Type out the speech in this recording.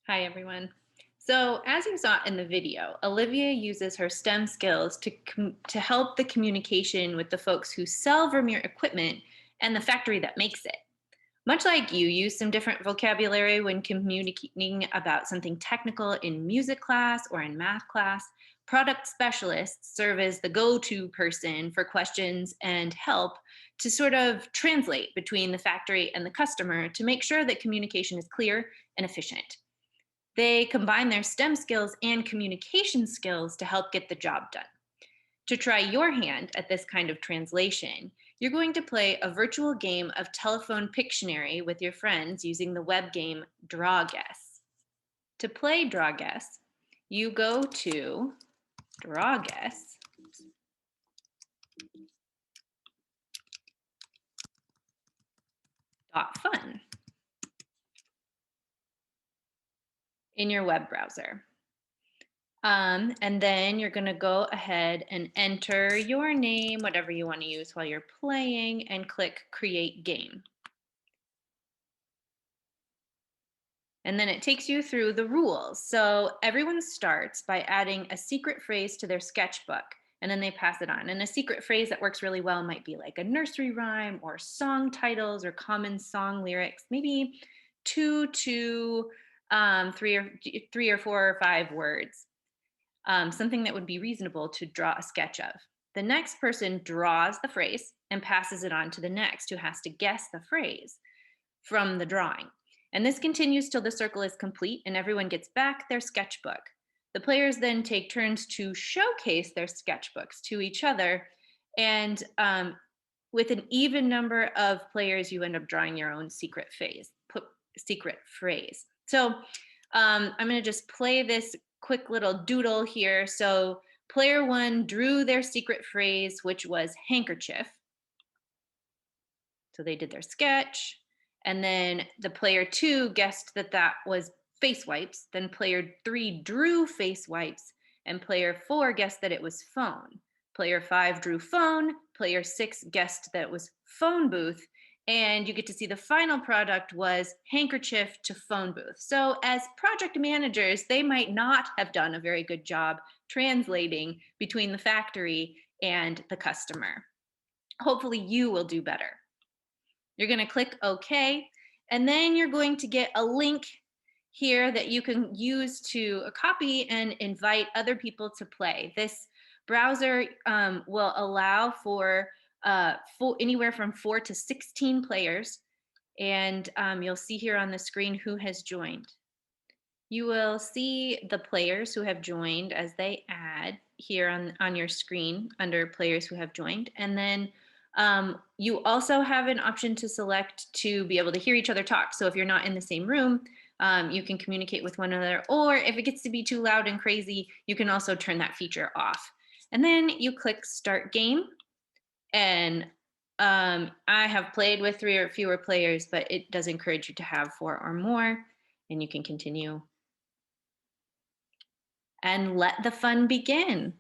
Hi, everyone. So, as you saw in the video, Olivia uses her STEM skills to help the communication with the folks who sell Vermeer equipment and the factory that makes it. Much like you use some different vocabulary when communicating about something technical in music class or in math class, product specialists serve as the go to person for questions and help to sort of translate between the factory and the customer to make sure that communication is clear and efficient. They combine their STEM skills and communication skills to help get the job done. To try your hand at this kind of translation, you're going to play a virtual game of telephone Pictionary with your friends using the web game DrawGuess. To play DrawGuess, you go to drawguess.fun in your web browser. And then you're going to go ahead and enter your name, whatever you want to use while you're playing, and click Create Game. And then it takes you through the rules. So everyone starts by adding a secret phrase to their sketchbook, and then they pass it on. And a secret phrase that works really well might be like a nursery rhyme or song titles or common song lyrics, maybe two to three or four or five words. Something that would be reasonable to draw a sketch of. The next person draws the phrase and passes it on to the next, who has to guess the phrase from the drawing. And this continues till the circle is complete and everyone gets back their sketchbook. The players then take turns to showcase their sketchbooks to each other. And with an even number of players, you end up drawing your own secret phrase. So I'm going to just play this quick little doodle here. So player one drew their secret phrase, which was handkerchief. So they did their sketch. And then the player two guessed that that was face wipes. Then player three drew face wipes. And player four guessed that it was phone. Player five drew phone. Player six guessed that it was phone booth. And you get to see the final product was handkerchief to phone booth. So as project managers, they might not have done a very good job translating between the factory and the customer. Hopefully you will do better. You're going to click OK, and then you're going to get a link here that you can use to copy and invite other people to play. This browser will allow for anywhere from 4 to 16 players, and you'll see here on the screen who has joined. You will see the players who have joined as they add here on your screen under players who have joined, and then you also have an option to select to be able to hear each other talk. So if you're not in the same room, you can communicate with one another, or if it gets to be too loud and crazy, you can also turn that feature off. And then you click Start Game. And I have played with 3 or fewer players, but it does encourage you to have 4 or more, and you can continue. And let the fun begin.